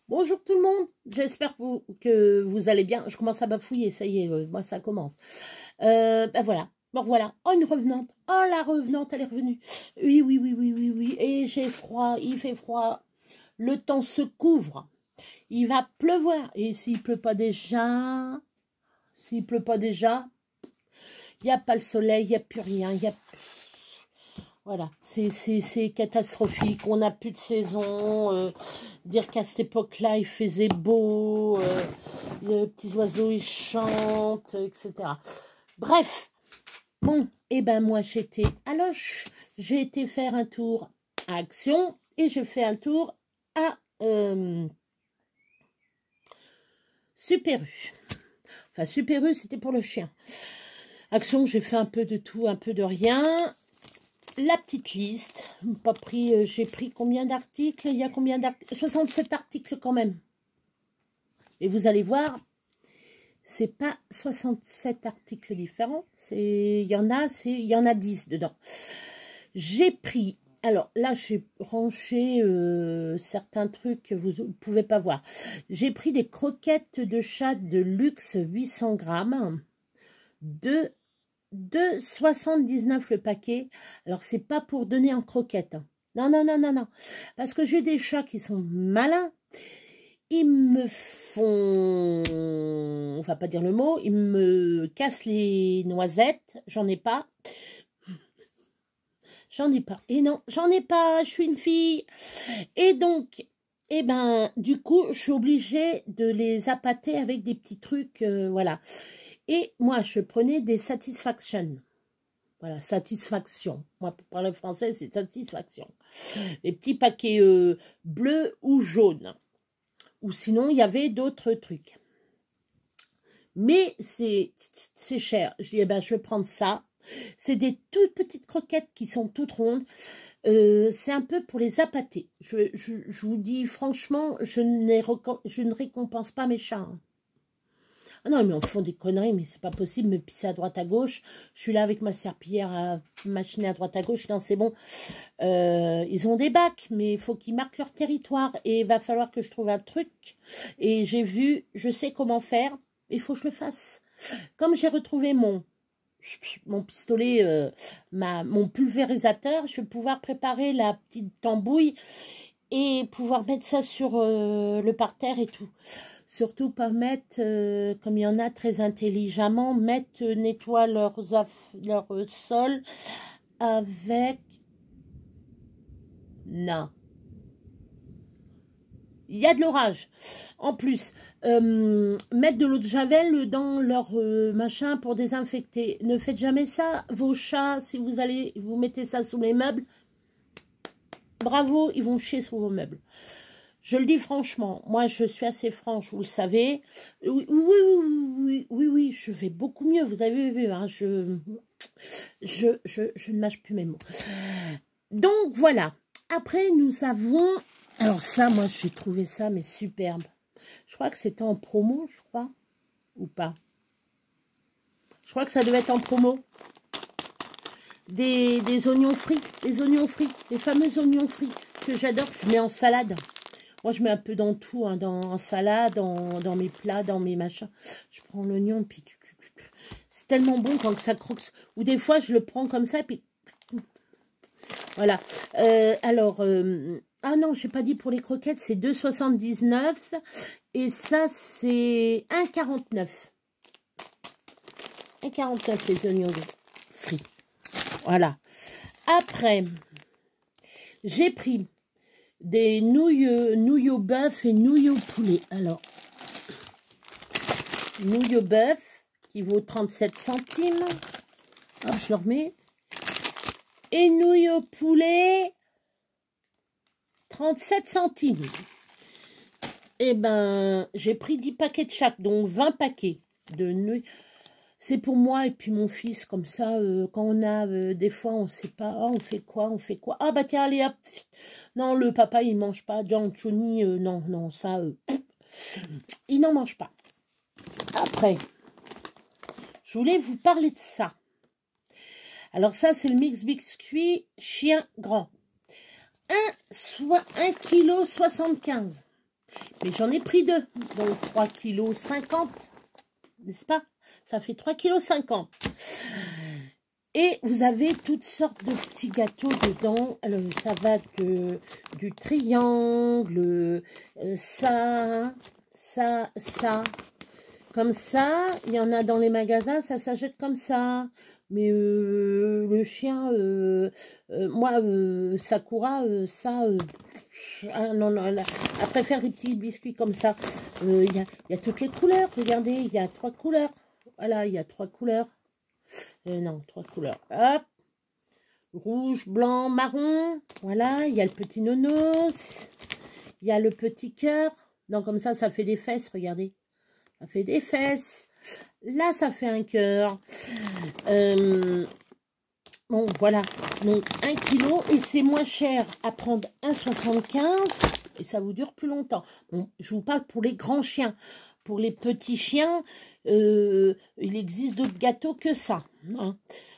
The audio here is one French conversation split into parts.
Bonjour tout le monde, j'espère que vous allez bien. Je commence à bafouiller, ça y est, moi ça commence. Ben voilà, bon voilà. Oh, une revenante, oh la revenante, elle est revenue. Oui, oui, oui, oui, oui, oui. Et j'ai froid, il fait froid. Le temps se couvre, il va pleuvoir. Et s'il pleut pas déjà, il n'y a pas le soleil, il n'y a plus rien, il y a... Voilà, c'est catastrophique. On n'a plus de saison. Dire qu'à cette époque-là, il faisait beau. Les petits oiseaux, ils chantent, etc. Bref, bon, et ben moi, j'étais à Loches. J'ai été faire un tour à Action et j'ai fait un tour à Super U. Enfin, Super U, c'était pour le chien. Action, j'ai fait un peu de tout, un peu de rien. La petite liste, pas pris, j'ai pris combien d'articles? Il y a combien d'articles? 67 articles quand même. Et vous allez voir, c'est pas 67 articles différents, il y en a 10 dedans. J'ai pris, alors là j'ai rangé certains trucs que vous ne pouvez pas voir. J'ai pris des croquettes de chat de luxe 800 grammes de 2,79 le paquet. Alors, c'est pas pour donner en croquette. Hein. Non, non, non, non, non. Parce que j'ai des chats qui sont malins. Ils me font... On va pas dire le mot. Ils me cassent les noisettes. J'en ai pas. J'en ai pas. Et non, j'en ai pas. Je suis une fille. Et donc... Eh ben, du coup, je suis obligée de les appâter avec des petits trucs, voilà. Et moi, je prenais des Satisfaction. Voilà, satisfaction. Moi, pour parler français, c'est satisfaction. Les petits paquets bleus ou jaunes. Ou sinon, il y avait d'autres trucs. Mais c'est cher. Je dis, eh ben, je vais prendre ça. C'est des toutes petites croquettes qui sont toutes rondes. C'est un peu pour les appâter. Je vous dis, franchement, je ne récompense pas mes chats. Hein. Ah non, mais on font des conneries, mais c'est pas possible, me pisser à droite à gauche. Je suis là avec ma serpillière à machiner à droite à gauche. Non, c'est bon. Ils ont des bacs, mais il faut qu'ils marquent leur territoire. Et il va falloir que je trouve un truc. Et j'ai vu, je sais comment faire. Il faut que je le fasse. Comme j'ai retrouvé mon pistolet, mon pulvérisateur, je vais pouvoir préparer la petite tambouille et pouvoir mettre ça sur le parterre et tout. Surtout pas mettre, comme il y en a très intelligemment, nettoient leur sol avec... Non. Il y a de l'orage. En plus, mettre de l'eau de javel dans leur machin pour désinfecter. Ne faites jamais ça. Vos chats, si vous mettez ça sous les meubles, bravo, ils vont chier sur vos meubles. Je le dis franchement, moi je suis assez franche, vous le savez. Oui, je vais beaucoup mieux, vous avez vu, hein, je ne mâche plus mes mots. Donc voilà, après nous avons, alors ça, moi j'ai trouvé ça, mais superbe. Je crois que c'était en promo, je crois, ou pas. Je crois que ça devait être en promo. Des oignons frits, les fameux oignons frits que j'adore, je mets en salade. Moi, je mets un peu dans tout, hein, en salade, dans mes plats, dans mes machins. Je prends l'oignon, puis c'est tellement bon quand ça croque. Ou des fois, je le prends comme ça, puis voilà. Ah non, je n'ai pas dit pour les croquettes, c'est 2,79. Et ça, c'est 1,49. 1,49 les oignons frits. Voilà. Après, j'ai pris des nouilles au bœuf et nouilles au poulet. Alors, nouilles au bœuf qui vaut 37 centimes. Oh, je le remets. Et nouilles au poulet, 37 centimes. Eh ben, j'ai pris 10 paquets de chaque, donc 20 paquets de nouilles. C'est pour moi et puis mon fils, comme ça, quand on a, des fois, on ne sait pas, oh, on fait quoi. Ah bah tiens, allez hop. Non, le papa, il mange pas. John Choni, non, ça, il n'en mange pas. Après, je voulais vous parler de ça. Alors ça, c'est le mix biscuit chien grand. 1,75 kg. Mais j'en ai pris 2. Donc 3,50 kg. N'est-ce pas? Ça fait 3,50 kg. Et vous avez toutes sortes de petits gâteaux dedans. Alors, ça va du triangle, ça. Comme ça, il y en a dans les magasins, ça s'achète comme ça. Mais le chien, moi, Sakura, ah non, non, elle préfère des petits biscuits comme ça. Il y a toutes les couleurs, regardez, il y a 3 couleurs. Voilà, il y a 3 couleurs. Non, 3 couleurs. Hop. Rouge, blanc, marron. Voilà, il y a le petit nonos. Il y a le petit cœur. Non, comme ça fait des fesses, regardez. Ça fait des fesses. Là, ça fait un cœur. Bon, voilà. Donc, 1 kg. Et c'est moins cher à prendre 1,75 €. Et ça vous dure plus longtemps. Bon, je vous parle pour les grands chiens. Pour les petits chiens, il existe d'autres gâteaux que ça. Hein.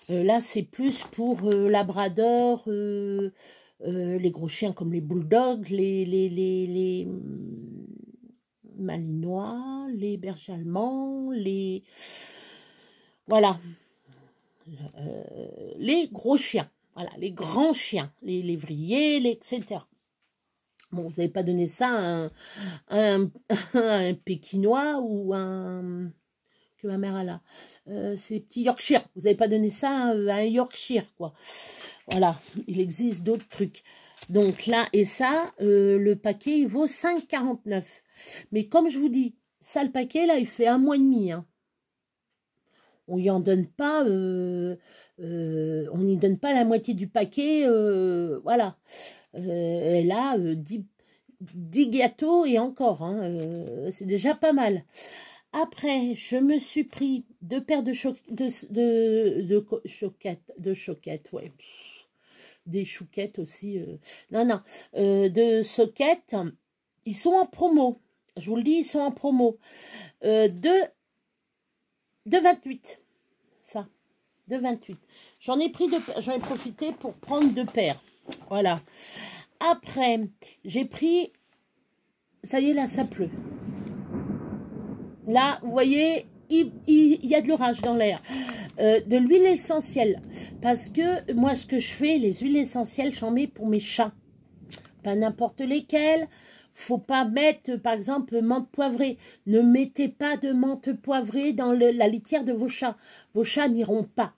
Là, c'est plus pour labrador, les gros chiens comme les bulldogs, les malinois, les bergers allemands, les... Voilà. Les gros chiens. Voilà, les grands chiens, les lévriers, etc. Bon, vous n'avez pas donné ça à un Pékinois ou un... que ma mère a là. Ces petits Yorkshire. Vous n'avez pas donné ça à un Yorkshire, quoi. Voilà, il existe d'autres trucs. Donc là, et ça, le paquet, il vaut 5,49 €. Mais comme je vous dis, ça, le paquet, là, il fait 1 mois et demi. Hein. On n'y en donne pas... on n'y donne pas la moitié du paquet. Voilà. Là, 10 gâteaux et encore, hein, c'est déjà pas mal. Après, je me suis pris 2 paires de choquettes, ouais. Des chouquettes aussi. Non, non, de soquettes. Ils sont en promo. Je vous le dis, ils sont en promo. De 28. Ça, de 28. J'en ai profité pour prendre 2 paires. Voilà. Après, j'ai pris... Ça y est, là, ça pleut. Là, vous voyez, il y a de l'orage dans l'air. De l'huile essentielle. Parce que moi, ce que je fais, les huiles essentielles, j'en mets pour mes chats. Pas n'importe lesquelles. Faut pas mettre, par exemple, menthe poivrée. Ne mettez pas de menthe poivrée dans la litière de vos chats. Vos chats n'iront pas.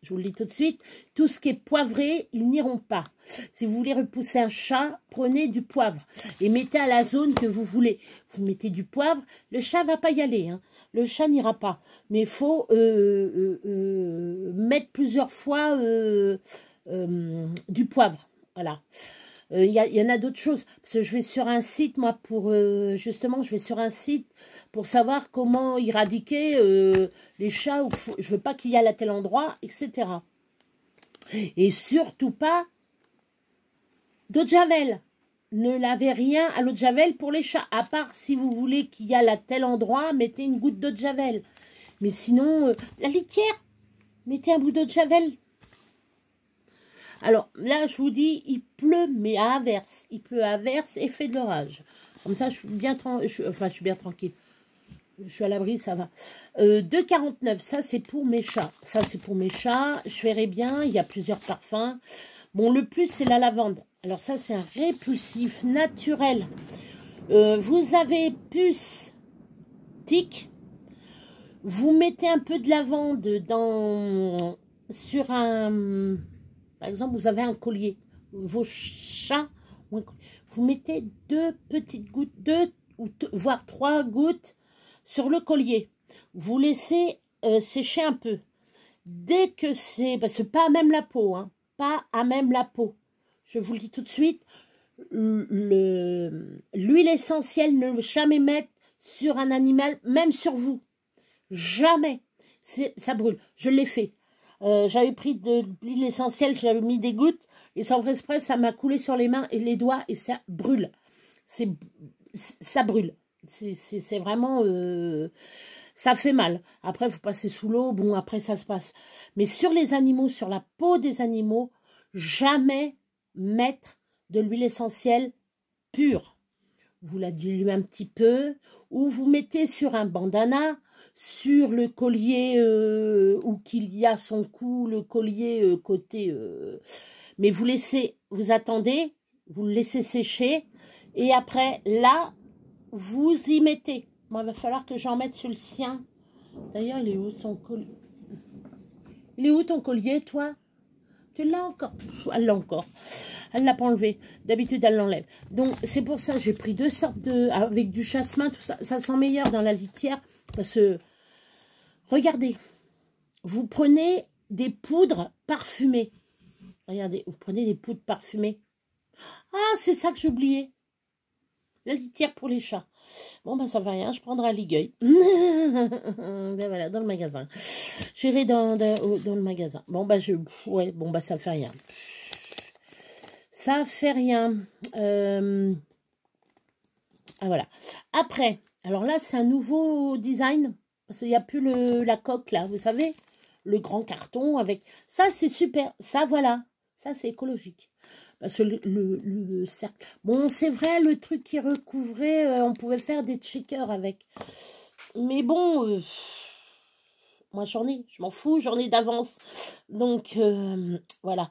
Je vous le dis tout de suite, tout ce qui est poivré, ils n'iront pas. Si vous voulez repousser un chat, prenez du poivre et mettez à la zone que vous voulez. Vous mettez du poivre, le chat va pas y aller, hein. Le chat n'ira pas. Mais il faut mettre plusieurs fois du poivre. Voilà. Il y en a d'autres choses. Parce que je vais sur un site, moi, pour... justement, je vais sur un site pour savoir comment éradiquer les chats. Je veux pas qu'il y ait à tel endroit, etc. Et surtout pas d'eau de javel. Ne lavez rien à l'eau de javel pour les chats. À part si vous voulez qu'il y ait à tel endroit, mettez une goutte d'eau de javel. Mais sinon, la litière, mettez un bout d'eau de javel. Alors, là, je vous dis, il pleut, mais à averse. Il pleut à averse et fait de l'orage. Comme ça, je suis bien tranquille. Je suis bien tranquille. Je suis à l'abri, ça va. 2,49, ça, c'est pour mes chats. Ça, c'est pour mes chats. Je verrai bien, il y a plusieurs parfums. Bon, le plus, c'est la lavande. Alors, ça, c'est un répulsif naturel. Vous avez puce, tic. Vous mettez un peu de lavande sur un... Par exemple, vous avez un collier, vos chats, vous mettez 2 petites gouttes, 2 voire 3 gouttes sur le collier. Vous laissez sécher un peu. Dès que c'est, parce que pas à même la peau, hein, pas à même la peau. Je vous le dis tout de suite, l'huile essentielle, ne jamais mettre sur un animal, même sur vous. Jamais. Ça brûle. Je l'ai fait. J'avais pris de l'huile essentielle, j'avais mis des gouttes, et sans vrai exprès, ça m'a coulé sur les mains et les doigts, et ça brûle. Ça brûle. C'est vraiment... ça fait mal. Après, vous passez sous l'eau, bon, après, ça se passe. Mais sur les animaux, sur la peau des animaux, jamais mettre de l'huile essentielle pure. vous la diluez un petit peu, ou vous mettez sur un bandana, sur le collier où qu'il y a son cou, le collier côté... mais vous attendez, vous le laissez sécher, et après, là, vous y mettez. Moi, il va falloir que j'en mette sur le sien. D'ailleurs, il est où son collier? Il est où ton collier, toi? Tu l'as encore? Elle l'a encore. Elle l'a pas enlevé. D'habitude, elle l'enlève. Donc, c'est pour ça que j'ai pris 2 sortes de... Avec du jasmin, tout ça. Ça sent meilleur dans la litière. Parce que, regardez, vous prenez des poudres parfumées. Regardez, vous prenez des poudres parfumées. Ah, c'est ça que j'ai oublié. La litière pour les chats. Bon, ben, ça va rien, je prendrai un ligueuil. Ben voilà, dans le magasin. J'irai dans le magasin. Bon, ben, ouais, bon, ben, ça fait rien. Ça fait rien. Ah, voilà. Après, alors là, c'est un nouveau design. Parce qu'il n'y a plus la coque, là, vous savez. Le grand carton avec... Ça, c'est super. Ça, voilà. Ça, c'est écologique. Parce que le cercle... Bon, c'est vrai, le truc qui recouvrait, on pouvait faire des checkers avec. Mais bon, moi, j'en ai. Je m'en fous, j'en ai d'avance. Donc, voilà.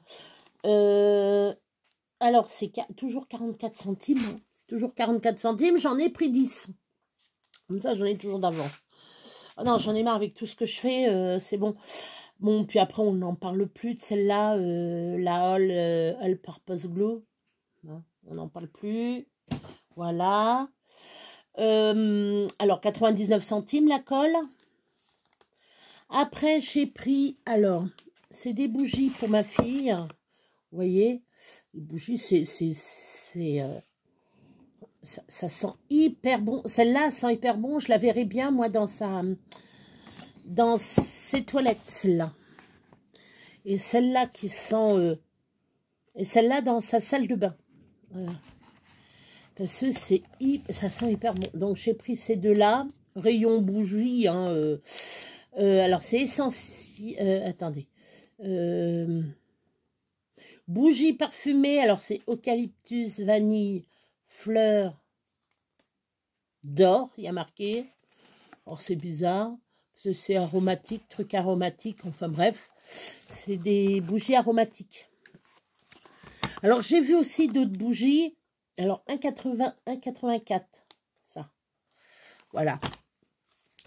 Alors, c'est toujours 44 centimes. Hein. C'est toujours 44 centimes. J'en ai pris 10. Comme ça, j'en ai toujours d'avance. Oh non, j'en ai marre avec tout ce que je fais. C'est bon. Bon, puis après, on n'en parle plus de celle-là, la All Purpose Glue. Hein, on n'en parle plus. Voilà. Alors, 99 centimes la colle. Après, j'ai pris, alors, c'est des bougies pour ma fille. Vous voyez, les bougies, ça sent hyper bon. Celle-là, sent hyper bon. Je la verrai bien, moi, dans ses toilettes, celle-là. Et celle-là qui sent... et celle-là dans sa salle de bain. Voilà. Parce que ça sent hyper bon. Donc, j'ai pris ces deux-là. Rayon bougie. Hein, alors, c'est essentiel... attendez. Bougie parfumée. Alors, c'est eucalyptus, vanille, fleurs d'or. Il y a marqué. Alors, c'est bizarre. Parce que c'est aromatique, truc aromatique. Enfin, bref. C'est des bougies aromatiques. Alors, j'ai vu aussi d'autres bougies. Alors, 1,80, 1,84. Ça. Voilà.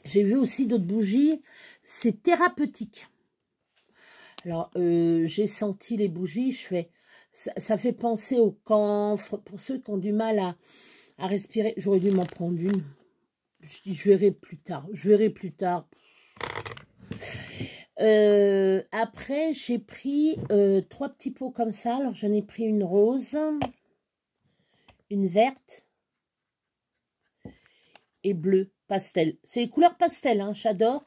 J'ai vu aussi d'autres bougies. C'est thérapeutique. Alors, j'ai senti les bougies. Je fais... Ça fait penser au camphre. Pour ceux qui ont du mal à respirer. J'aurais dû m'en prendre une. Je dis, je verrai plus tard. Je verrai plus tard. Après, j'ai pris 3 petits pots comme ça. Alors, j'en ai pris une rose, une verte et bleue, pastel. C'est les couleurs pastel, hein, j'adore.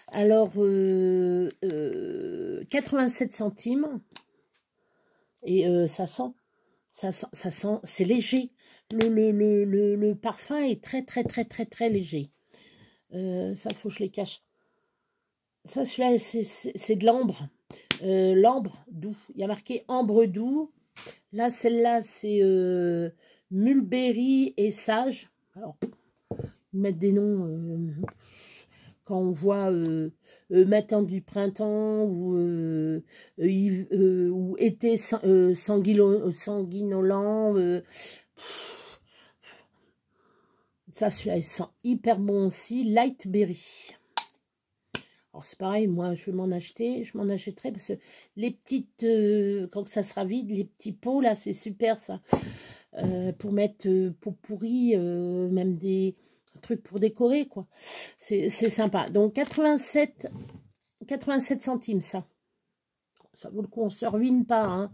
Alors, 87 centimes. Et ça sent, c'est léger. Le parfum est très, très, très, très, très léger. Ça, faut que je les cache. Ça, celui-là, c'est de l'ambre. L'ambre doux. Il y a marqué ambre doux. Là, celle-là, c'est mulberry et sage. Alors, ils mettent des noms quand on voit matin du printemps ou été sanguinolent. Ça, celui-là, il sent hyper bon aussi. Lightberry. Alors, c'est pareil, moi, je vais m'en acheter. Je m'en achèterai parce que les petites, quand ça sera vide, les petits pots, là, c'est super, ça. Pour mettre pots pourris, même des trucs pour décorer, quoi. C'est sympa. Donc, 87 centimes, ça. Ça vaut le coup, on ne se ruine pas, hein.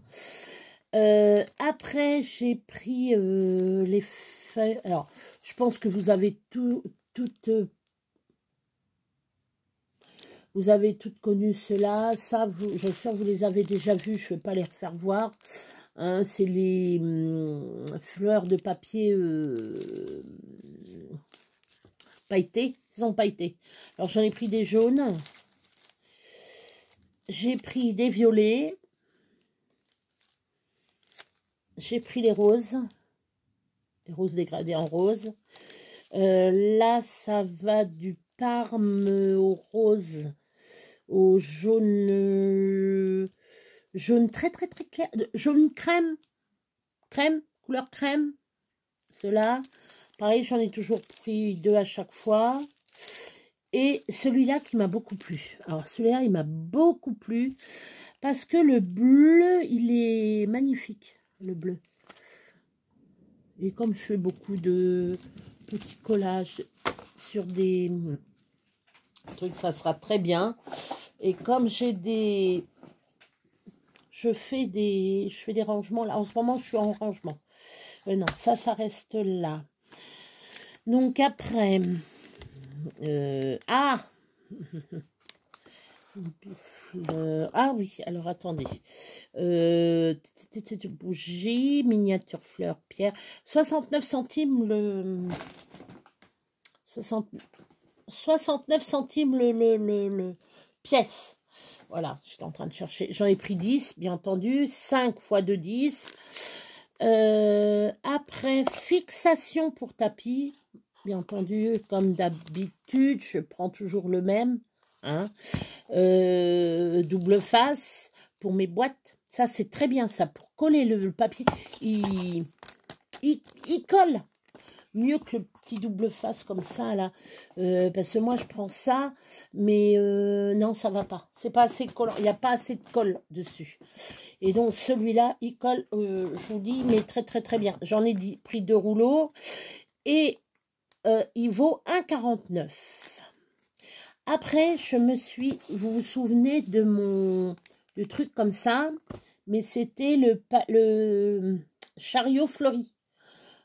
Après, j'ai pris les feuilles. Alors, je pense que vous avez vous avez toutes connu cela. Ça, je suis sûre que vous les avez déjà vus. Je ne vais pas les refaire voir. Hein, c'est les fleurs de papier pailletés. Ils sont pailletés. Alors, j'en ai pris des jaunes. J'ai pris des violets. J'ai pris les roses. les roses dégradées en rose. Là, ça va du Parme au rose, au jaune, jaune très très très clair, jaune crème, couleur crème. Ceux-là, pareil, j'en ai toujours pris 2 à chaque fois. Et celui-là qui m'a beaucoup plu. Alors celui-là, il m'a beaucoup plu parce que le bleu, il est magnifique, le bleu. Et comme je fais beaucoup de petits collages sur des trucs, ça sera très bien. Et comme j'ai des... Je fais des rangements. Là, en ce moment, je suis en rangement. Non, ça reste là. Donc après... ah oui, alors attendez. Bougie, miniature fleur, pierre. 69 centimes le... 69 centimes le pièce. Voilà, j'étais en train de chercher. J'en ai pris 10, bien entendu. 5 fois 2, 10. Après, fixation pour tapis. Bien entendu, comme d'habitude, je prends toujours le même. Hein. Double face pour mes boîtes. Ça, c'est très bien, ça. Pour coller le papier, il colle mieux que le petit double face comme ça, là. Parce que moi, je prends ça, mais non, ça va pas. C'est pas assez collant. Il n'y a pas assez de colle dessus. Et donc, celui-là, il colle, je vous dis, mais très, très, très bien. J'en ai pris 2 rouleaux. Et il vaut 1,49. Après, vous vous souvenez de le truc comme ça, mais c'était le chariot fleuri,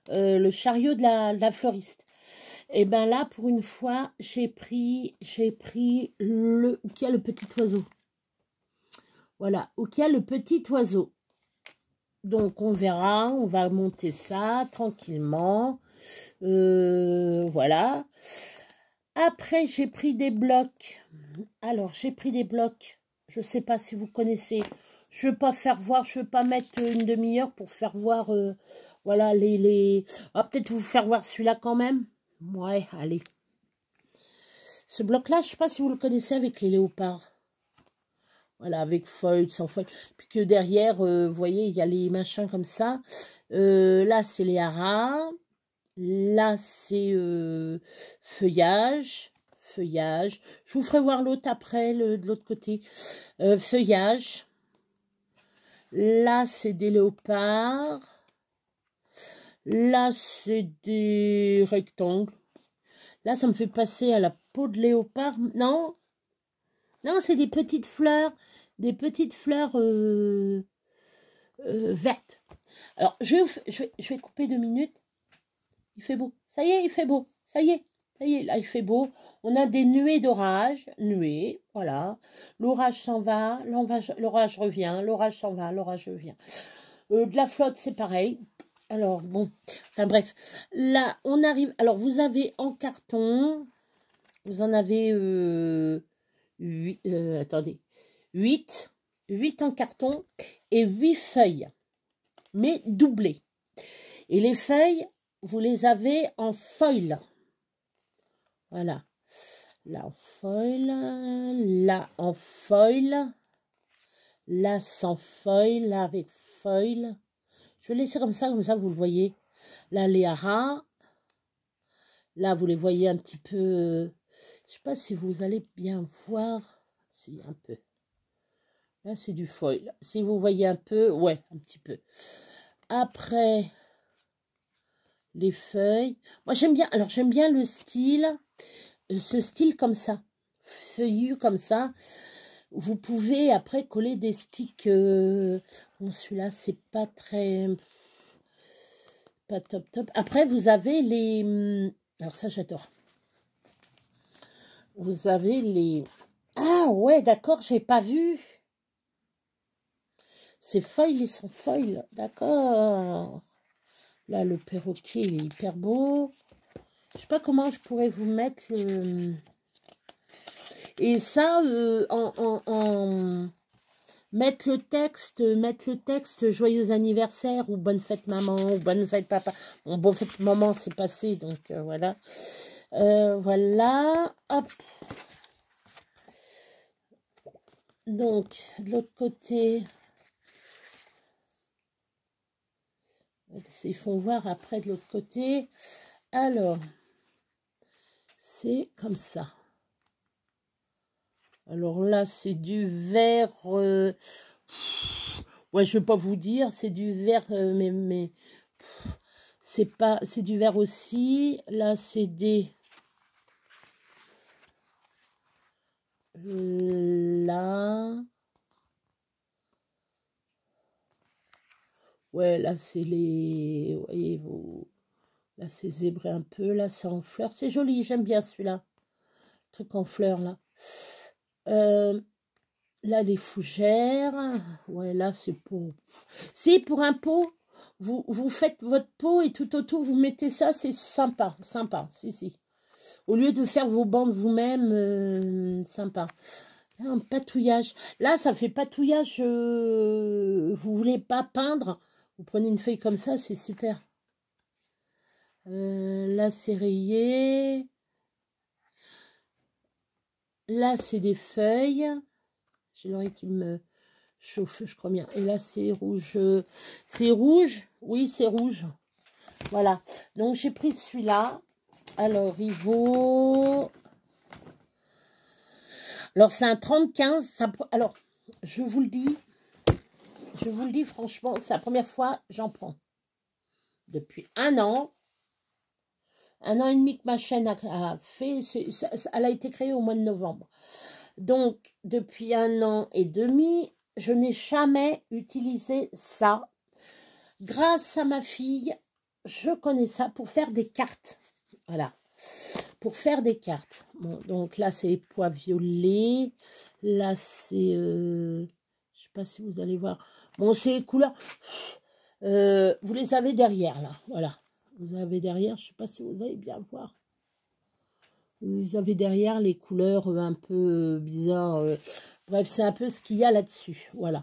le chariot de la fleuriste. Et ben là, pour une fois, j'ai pris où qu'il y a le petit oiseau. Voilà, où qu'il y a le petit oiseau. Donc, on verra, on va monter ça tranquillement. Voilà. Après, j'ai pris des blocs. Alors, j'ai pris des blocs. Je ne sais pas si vous connaissez. Je ne veux pas faire voir, je ne veux pas mettre une demi-heure pour faire voir, voilà, Ah, peut-être vous faire voir celui-là quand même. Ouais, allez. Ce bloc-là, je ne sais pas si vous le connaissez avec les léopards. Voilà, avec foil, sans foil. Puis que derrière, vous voyez, il y a les machins comme ça. Là, c'est les haras. Là, c'est feuillage. Je vous ferai voir l'autre après, de l'autre côté. Feuillage. Là, c'est des léopards. Là, c'est des rectangles. Là, ça me fait passer à la peau de léopard. Non, non, c'est des petites fleurs. Des petites fleurs vertes. Alors, je vais couper 2 minutes. Il fait beau. Ça y est, il fait beau. Ça y est, là, il fait beau. On a des nuées d'orage. Nuées, voilà. L'orage s'en va, l'orage revient, l'orage s'en va, l'orage revient. De la flotte, c'est pareil. Alors, bon, enfin bref. Là, on arrive... Alors, vous avez en carton, vous en avez 8, attendez, 8 en carton et 8 feuilles, mais doublées. Et les feuilles, vous les avez en foil. Voilà. Là en foil, là en foil, là sans foil, là avec foil. Je vais laisser comme ça vous le voyez. Là les haras. Là vous les voyez un petit peu. Je sais pas si vous allez bien voir. Si, un peu. Là c'est du foil. Si vous voyez un peu, ouais, un petit peu. Après les feuilles. Moi j'aime bien. Alors j'aime bien le style. Ce style comme ça, feuillu comme ça. Vous pouvez après coller des sticks. Bon, celui-là, c'est pas très... Pas top top. Après, vous avez les... Alors ça, j'adore. Vous avez les... Ah ouais, d'accord, j'ai pas vu. C'est foil et sans foil. D'accord. Là, le perroquet, il est hyper beau. Je sais pas comment je pourrais vous mettre le... Et ça, mettre le texte joyeux anniversaire ou bonne fête maman ou bonne fête papa. Bon, bonne fête maman, c'est passé, donc voilà. Voilà, hop. Donc, de l'autre côté, ils font voir après de l'autre côté. Alors, c'est comme ça. Alors là, c'est du vert. Ouais, je vais pas vous dire, c'est du vert, mais c'est pas, c'est du vert aussi. Là, c'est des. Là. Ouais, là, c'est les. Voyez-vous. Là, c'est zébré un peu. Là, c'est en fleurs. C'est joli, j'aime bien celui-là. Truc en fleurs, là. Là, les fougères. Ouais, là, c'est pour... Si, pour un pot, vous faites votre pot et tout autour, vous mettez ça, c'est sympa. Sympa, si. Au lieu de faire vos bandes vous-même, sympa. Là, un patouillage. Là, ça fait patouillage. Vous voulez pas peindre, vous prenez une feuille comme ça, c'est super. Là, c'est rayé. Là, c'est des feuilles. J'ai l'oreille qui me chauffe, je crois bien. Et là, c'est rouge. C'est rouge? Oui, c'est rouge. Voilà. Donc, j'ai pris celui-là. Alors, il vaut... Alors, c'est un 30-15. Ça... Alors, je vous le dis franchement, c'est la première fois que j'en prends. Depuis un an et demi que ma chaîne a fait, elle a été créée au mois de novembre. Donc, depuis un an et demi, je n'ai jamais utilisé ça. Grâce à ma fille, je connais ça pour faire des cartes. Voilà, pour faire des cartes. Bon, donc là, c'est les pois violets. Là, c'est... je sais pas si vous allez voir. Bon, c'est les couleurs... vous les avez derrière, là. Voilà. Vous avez derrière, je sais pas si vous allez bien voir. Vous avez derrière les couleurs un peu bizarres. Bref, c'est un peu ce qu'il y a là-dessus. Voilà.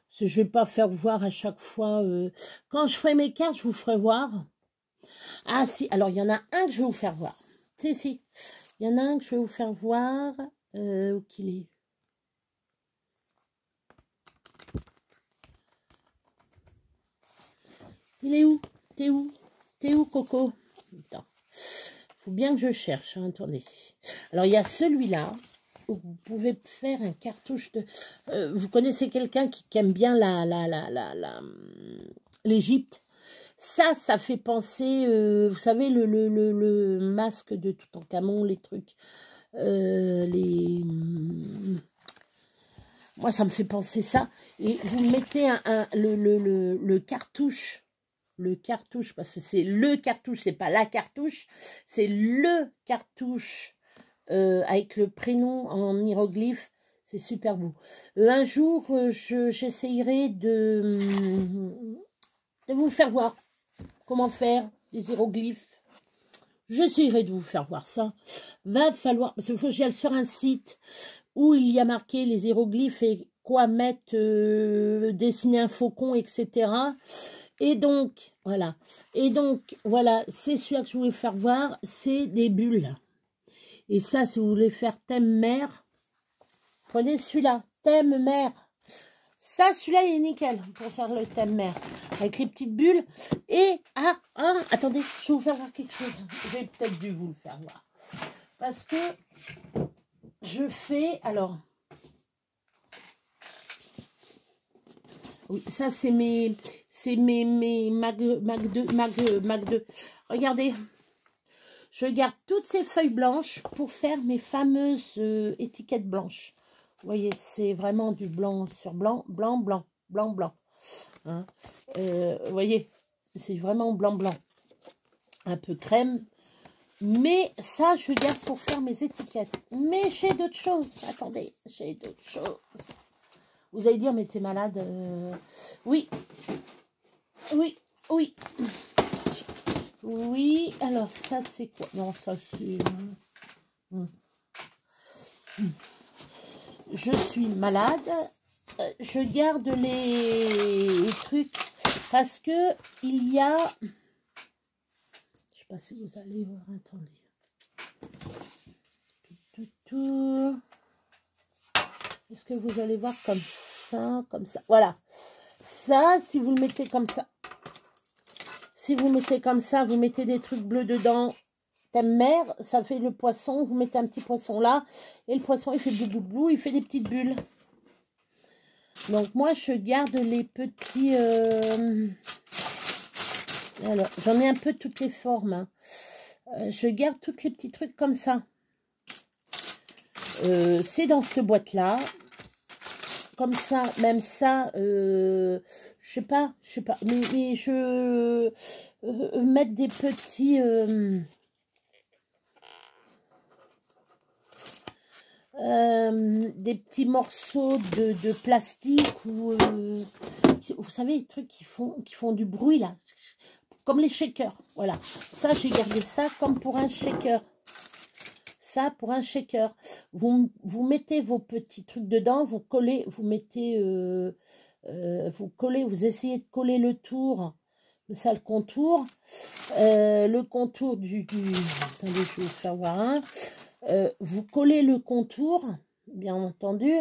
Je ne vais pas faire voir à chaque fois. Quand je ferai mes cartes, je vous ferai voir. Ah si, alors il y en a un que je vais vous faire voir. Si. Il y en a un que je vais vous faire voir. Où qu'il est? Il est où? T'es où? T'es où, Coco? Putain. Faut bien que je cherche, hein, attendez. Alors, il y a celui-là, où vous pouvez faire un cartouche de... vous connaissez quelqu'un qui aime bien l'Égypte. Ça fait penser, vous savez, le masque de Toutankhamon, les trucs, Moi, ça me fait penser ça. Et vous mettez le cartouche. Le cartouche, parce que c'est le cartouche, c'est pas la cartouche, c'est le cartouche avec le prénom en hiéroglyphe, c'est super beau. Un jour, j'essayerai de vous faire voir comment faire des hiéroglyphes. J'essayerai de vous faire voir ça. Va falloir, parce qu'il faut que j'aille sur un site où il y a marqué les hiéroglyphes et quoi mettre, dessiner un faucon, etc. Et donc, voilà. C'est celui-là que je voulais faire voir. C'est des bulles. Et ça, si vous voulez faire thème mer, prenez celui-là. Thème mer. Ça, celui-là, il est nickel pour faire le thème mer. Avec les petites bulles. Et, attendez, je vais vous faire voir quelque chose. J'ai peut-être dû vous le faire voir. Parce que je fais, alors... Oui, ça, c'est mes mag 2. Regardez, je garde toutes ces feuilles blanches pour faire mes fameuses étiquettes blanches. Vous voyez, c'est vraiment du blanc sur blanc, blanc. Hein. Vous voyez, c'est vraiment blanc. Un peu crème. Mais ça, je garde pour faire mes étiquettes. Mais j'ai d'autres choses. Attendez, j'ai d'autres choses. Vous allez dire, mais t'es malade. Oui, alors ça, c'est quoi? Non, ça, c'est... Je suis malade je garde les trucs parce que il y a... Je sais pas si vous allez voir, attendez. Est-ce que vous allez voir comme ça, comme ça? Voilà. Ça, si vous le mettez comme ça. Si vous mettez comme ça, vous mettez des trucs bleus dedans. Thème mer, ça fait le poisson. Vous mettez un petit poisson là. Et le poisson, il fait blou, blou, blou, il fait des petites bulles. Donc, moi, je garde les petits... Alors, j'en ai un peu toutes les formes. Hein. Je garde tous les petits trucs comme ça. C'est dans cette boîte-là. Comme ça, même ça, je sais pas. Mais je... mettre des petits... des petits morceaux de plastique ou vous savez, les trucs qui font du bruit là, comme les shakers. Voilà, ça j'ai gardé ça comme pour un shaker. Ça pour un shaker. Vous mettez vos petits trucs dedans, vous collez, vous mettez, vous collez, vous essayez de coller le tour. Ça, le contour. Le contour du... Attendez, je vais vous faire voir un. Vous collez le contour, bien entendu.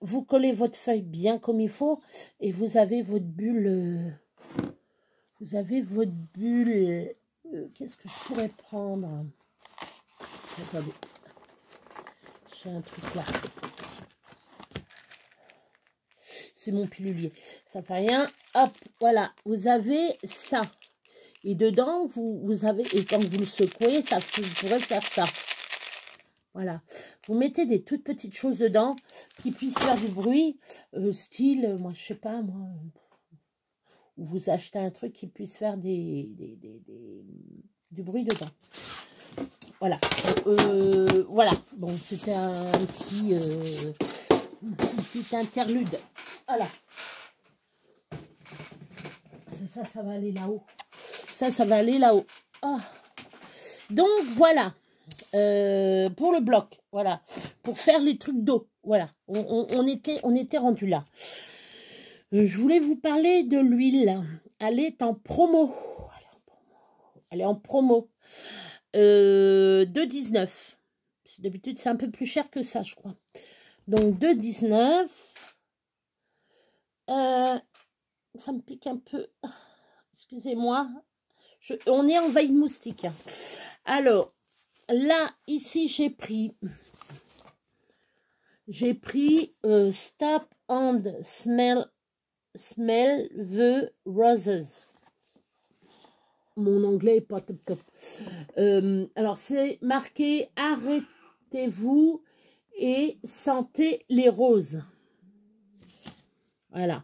Vous collez votre feuille bien comme il faut. Et vous avez votre bulle. Vous avez votre bulle. Qu'est-ce que je pourrais prendre? Attendez. J'ai un truc là. C'est mon pilulier. Ça fait rien. Hop, voilà. Vous avez ça. Et dedans, vous avez... Et quand vous le secouez, ça, vous pourrez faire ça. Voilà. Vous mettez des toutes petites choses dedans qui puissent faire du bruit. Style, moi, je sais pas, moi... Vous achetez un truc qui puisse faire du bruit dedans. Voilà. Voilà. Bon, c'était un petit interlude. Voilà. Ça va aller là-haut. Ça va aller là-haut. Oh. Donc, voilà. Pour le bloc. Voilà. Pour faire les trucs d'eau. Voilà. On était rendu là. Je voulais vous parler de l'huile. Elle est en promo. Elle est en promo. 2,19. D'habitude, c'est un peu plus cher que ça, je crois. Donc, 2,19. Ça me pique un peu. Excusez-moi. On est en veille moustique. Alors, là, ici, j'ai pris Stop and Smell the Roses. Mon anglais est pas top top. Alors, c'est marqué « Arrêtez-vous et sentez les roses ». Voilà.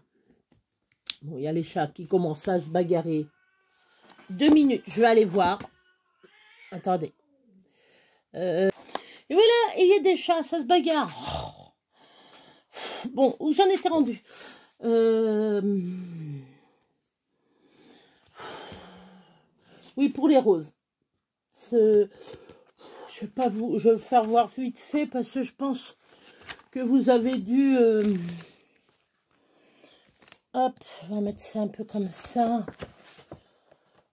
Bon, il y a les chats qui commencent à se bagarrer. 2 minutes, je vais aller voir. Attendez. Et voilà, il y a des chats, ça se bagarre. Bon, où j'en étais rendue Oui, pour les roses. Je vais pas vous... Je vais faire voir vite fait parce que je pense que vous avez dû... Hop, on va mettre ça un peu comme ça.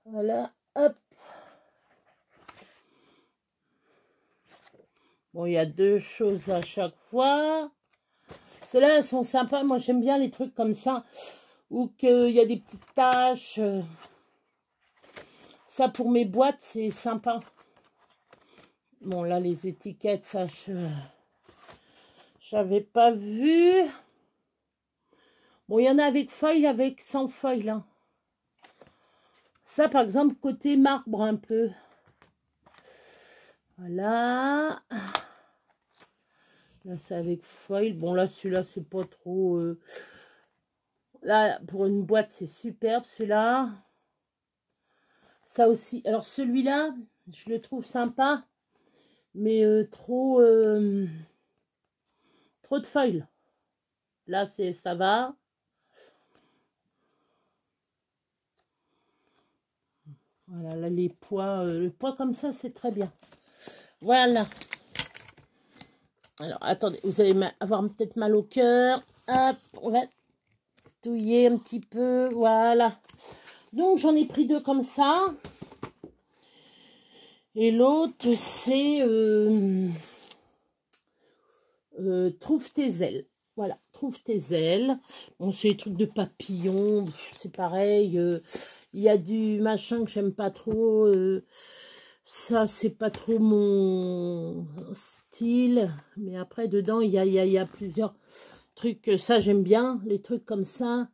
Voilà, hop. Bon, il y a 2 choses à chaque fois. Ceux-là, elles sont sympas. Moi, j'aime bien les trucs comme ça. Ou qu'il y a des petites taches. Ça, pour mes boîtes, c'est sympa. Bon, là, les étiquettes, ça, j'avais pas vu. Bon, il y en a avec feuille, avec sans feuille, là. Ça, par exemple, côté marbre, un peu. Voilà. Là, c'est avec feuille. Bon, là, celui-là, c'est pas trop... Là, pour une boîte, c'est superbe, celui-là. Ça aussi. Alors, celui-là, je le trouve sympa. Mais trop de feuilles. Là, ça va. Voilà, là, les pois, le pois comme ça, c'est très bien. Voilà. Alors, attendez, vous allez avoir peut-être mal au cœur. Hop, on va touiller un petit peu, voilà. Donc j'en ai pris 2 comme ça. Et l'autre c'est trouve tes ailes. Voilà, trouve tes ailes. Bon, c'est des trucs de papillons, c'est pareil. Il y a du machin que j'aime pas trop. Ça, c'est pas trop mon style. Mais après, dedans, il y a plusieurs trucs. Ça, j'aime bien, les trucs comme ça.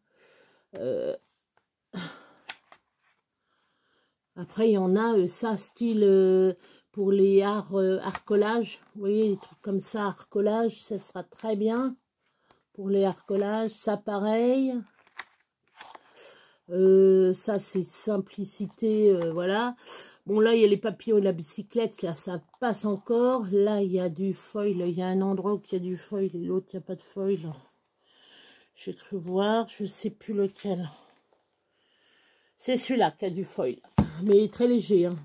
Après, il y en a, ça, style pour les arcolages. Vous voyez, les trucs comme ça, arcolage, ça sera très bien. Pour les arcolages, ça, pareil. Ça, c'est simplicité, voilà. Bon, là, il y a les papillons et la bicyclette. Là, ça passe encore. Là, il y a du foil. Il y a un endroit où il y a du foil et l'autre, il n'y a pas de foil. J'ai cru voir. Je ne sais plus lequel. C'est celui-là qui a du foil. Mais très léger. Hein.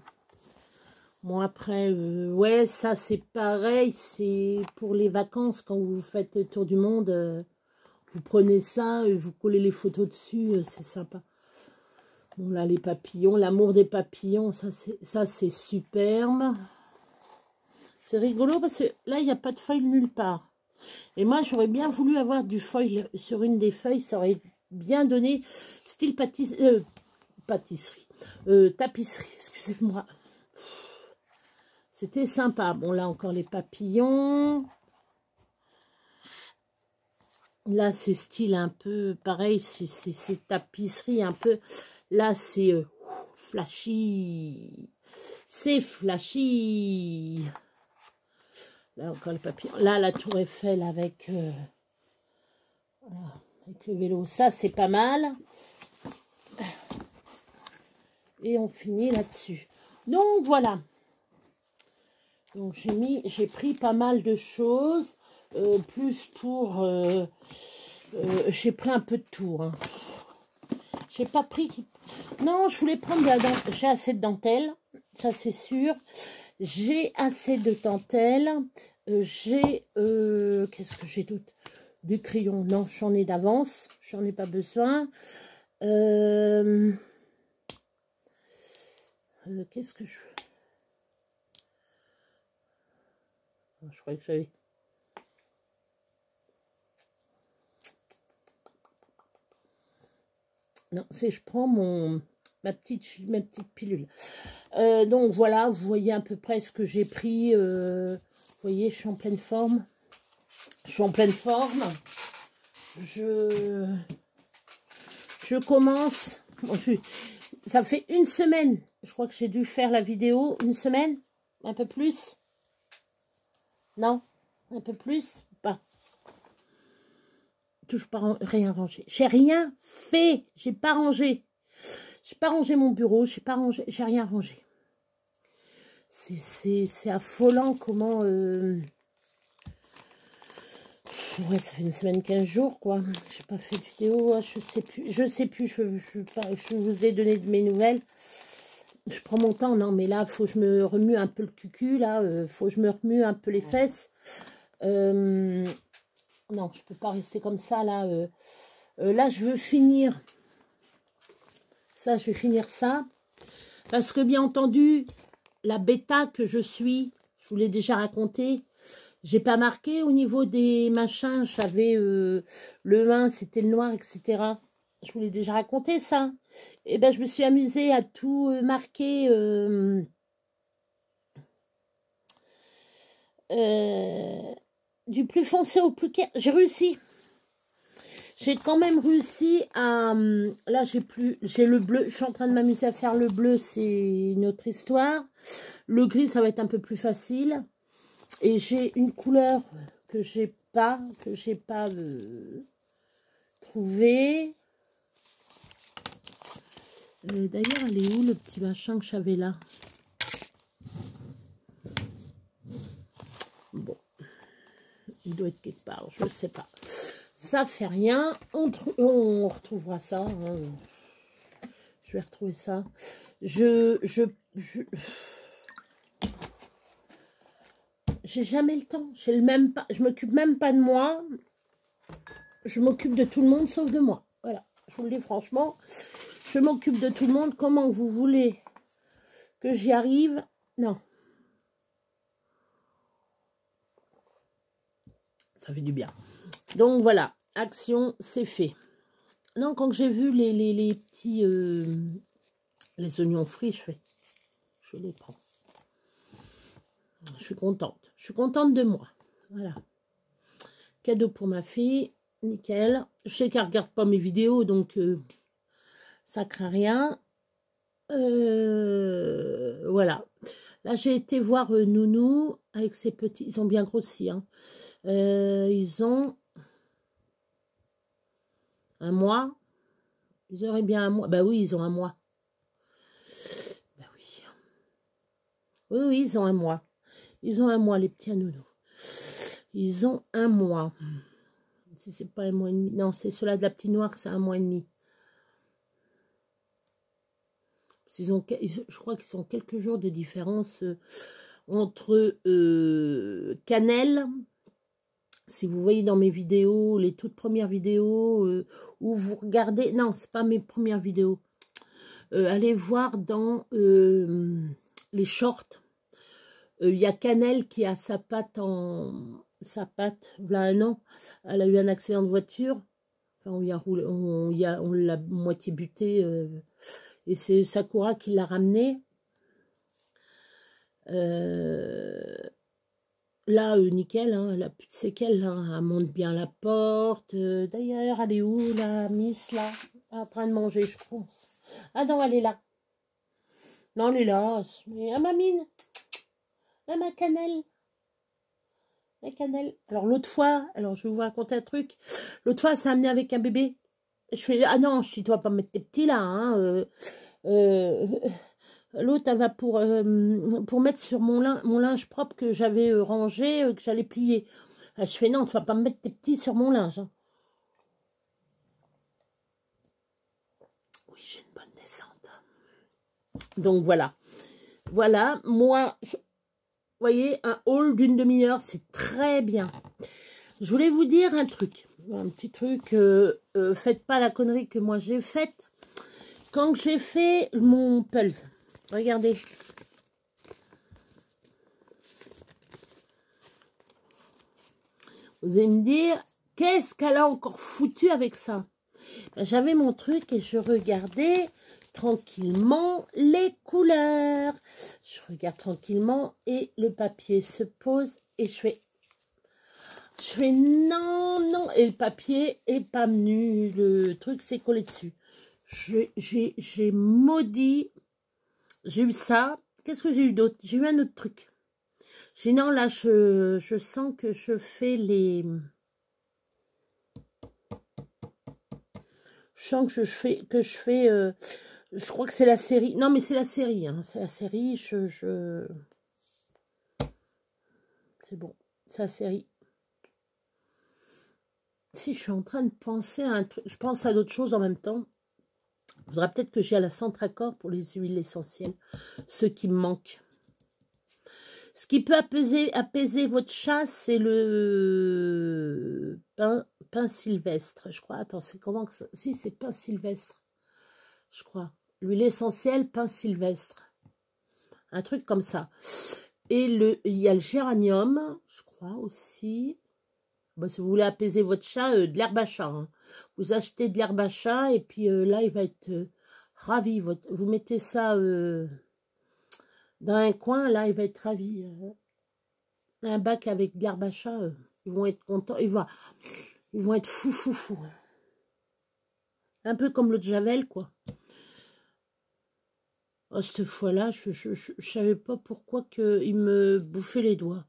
Bon, après, ouais, ça, c'est pareil. C'est pour les vacances. Quand vous faites le tour du monde, vous prenez ça, vous collez les photos dessus. C'est sympa. Bon, là, les papillons, l'amour des papillons, ça c'est superbe. C'est rigolo parce que là, il n'y a pas de feuilles nulle part. Et moi, j'aurais bien voulu avoir du foil sur une des feuilles. Ça aurait bien donné style tapisserie, excusez-moi. C'était sympa. Bon, là, encore les papillons. Là, c'est style un peu pareil. C'est tapisserie un peu... Là, c'est flashy. C'est flashy. Là, encore le papillon. Là, la tour Eiffel avec, voilà, avec le vélo. Ça, c'est pas mal. Et on finit là-dessus. Donc, voilà. Donc, j'ai pris pas mal de choses. Plus pour... j'ai pris un peu de tout. Hein. J'ai pas pris... Non, je voulais prendre de la dentelle. J'ai assez de dentelle, ça c'est sûr. J'ai assez de dentelle. J'ai... qu'est-ce que j'ai d'autre? Des crayons. Non, j'en ai d'avance. J'en ai pas besoin. Qu'est-ce que je... Je croyais que j'avais... Non, c'est je prends ma petite pilule. Donc voilà, vous voyez à peu près ce que j'ai pris. Vous voyez, je suis en pleine forme. Je suis en pleine forme. Je commence. Bon, ça fait une semaine. Je crois que j'ai dû faire la vidéo. Une semaine, un peu plus. Non, un peu plus. Pas. Toujours pas rien rangé. J'ai rien fait. J'ai pas rangé. J'ai pas rangé mon bureau. J'ai pas rangé. J'ai rien rangé. C'est affolant comment. Ouais, ça fait une semaine, 15 jours, quoi. J'ai pas fait de vidéo. Je sais plus. Je vous ai donné de mes nouvelles. Je prends mon temps. Non, mais là, faut que je me remue un peu le cucu. Là, faut que je me remue un peu les fesses. Non, je peux pas rester comme ça, là. Là, je veux finir. Ça, je vais finir ça. Parce que, bien entendu, la bêta que je suis, je vous l'ai déjà raconté, j'ai pas marqué au niveau des machins. J'avais le 1, c'était le noir, etc. Je vous l'ai déjà raconté, ça. Et ben, je me suis amusée à tout marquer... du plus foncé au plus clair. J'ai réussi. J'ai quand même réussi à... Là, j'ai le bleu. Je suis en train de m'amuser à faire le bleu. C'est une autre histoire. Le gris, ça va être un peu plus facile. Et j'ai une couleur que j'ai pas trouvée. D'ailleurs, elle est où le petit machin que j'avais là? Bon. Il doit être quelque part, je ne sais pas. Ça fait rien. On retrouvera ça. Hein. Je vais retrouver ça. J'ai jamais le temps. Je m'occupe même pas de moi. je m'occupe de tout le monde sauf de moi. Voilà, je vous le dis franchement. Je m'occupe de tout le monde. Comment vous voulez que j'y arrive? Non. Ça fait du bien. Donc voilà, action, c'est fait. Non, quand j'ai vu les petits... les oignons frits, je les prends. Je suis contente. Je suis contente de moi. Voilà. Cadeau pour ma fille. Nickel. Je sais qu'elle ne regarde pas mes vidéos, donc ça craint rien. Voilà. Là, j'ai été voir Nounou avec ses petits... Ils ont bien grossi. Hein. Ils ont un mois. Ils auraient bien un mois. Bah oui, ils ont un mois. Bah oui. Oui, oui, ils ont un mois. Ils ont un mois, les petits Nounou. Ils ont un mois. Si c'est pas un mois et demi. Non, c'est ceux-là de la petite noire, c'est un mois et demi. Je crois qu'ils ont quelques jours de différence entre Cannelle. Si vous voyez dans mes vidéos, les toutes premières vidéos où vous regardez... Non, c'est pas mes premières vidéos. Allez voir dans les shorts. Il y a Cannelle qui a sa patte en... Sa patte, voilà un an. Elle a eu un accident de voiture. Enfin, on l'a moitié buté. Et c'est Sakura qui l'a ramené. Là, nickel, hein, elle a plus de séquelles, hein, elle monte bien la porte. D'ailleurs, elle est où, la Miss, là? En train de manger, je pense. Ah non, elle est là. Non, elle est là. Mais, ah, ma mine. Ah, ma cannelle. Ma cannelle. Alors, l'autre fois, alors, je vais vous raconter un truc. L'autre fois, elle s'est amenée avec un bébé. Je fais, ah non, je dis, tu vas pas mettre tes petits là, hein. L'autre, elle va pour mettre sur mon linge propre que j'avais rangé, que j'allais plier. Je fais, non, tu vas pas me mettre tes petits sur mon linge. Hein. Oui, j'ai une bonne descente. Donc, voilà. Voilà, moi, vous voyez, un haul d'une demi-heure, c'est très bien. Je voulais vous dire un truc. Un petit truc, faites pas la connerie que moi j'ai faite. Quand j'ai fait mon Pulse, regardez. Vous allez me dire, qu'est-ce qu'elle a encore foutu avec ça? Ben, j'avais mon truc et je regardais tranquillement les couleurs. Je regarde tranquillement et le papier se pose et je fais non, non. Et le papier est pas venu, le truc s'est collé dessus. J'ai maudit, j'ai eu ça. Qu'est-ce que j'ai eu d'autre? J'ai eu un autre truc. J'ai non, là, je sens que je fais les... Je sens que je fais je crois que c'est la série. Non, mais c'est la série. Hein. C'est la série. C'est bon. C'est la série. Si je suis en train de penser à un truc, je pense à d'autres choses en même temps. Il faudra peut-être que j'aille à la Centracor pour les huiles essentielles. Ceux qui me manquent. Ce qui peut apaiser votre chat, c'est le pain sylvestre, je crois. Attends, c'est comment que ça... Si, c'est pain sylvestre, je crois. L'huile essentielle, pain sylvestre. Un truc comme ça. Et il y a le géranium, je crois aussi. Bon, si vous voulez apaiser votre chat, de l'herbe à chat. Hein. Vous achetez de l'herbe à chat et puis là, il va être ravi. Vous mettez ça dans un coin, là, il va être ravi. Un bac avec de l'herbe à chat, ils vont être contents. Ils vont être fou. Un peu comme l'eau de Javel, quoi. Oh, cette fois-là, je savais pas pourquoi il me bouffait les doigts.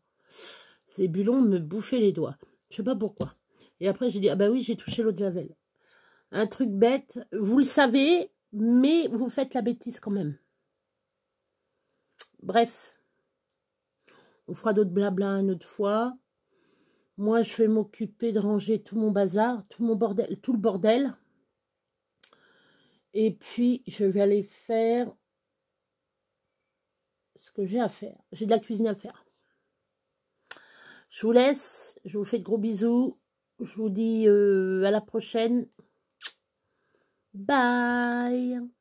Ces bulons me bouffaient les doigts. Je sais pas pourquoi. Et après, j'ai dit, ah bah oui, j'ai touché l'eau de Javel. Un truc bête, vous le savez, mais vous faites la bêtise quand même. Bref. On fera d'autres blabla une autre fois. Moi, je vais m'occuper de ranger tout mon bazar, tout le bordel. Et puis, je vais aller faire ce que j'ai à faire. J'ai de la cuisine à faire. Je vous laisse. Je vous fais de gros bisous. je vous dis à la prochaine. Bye.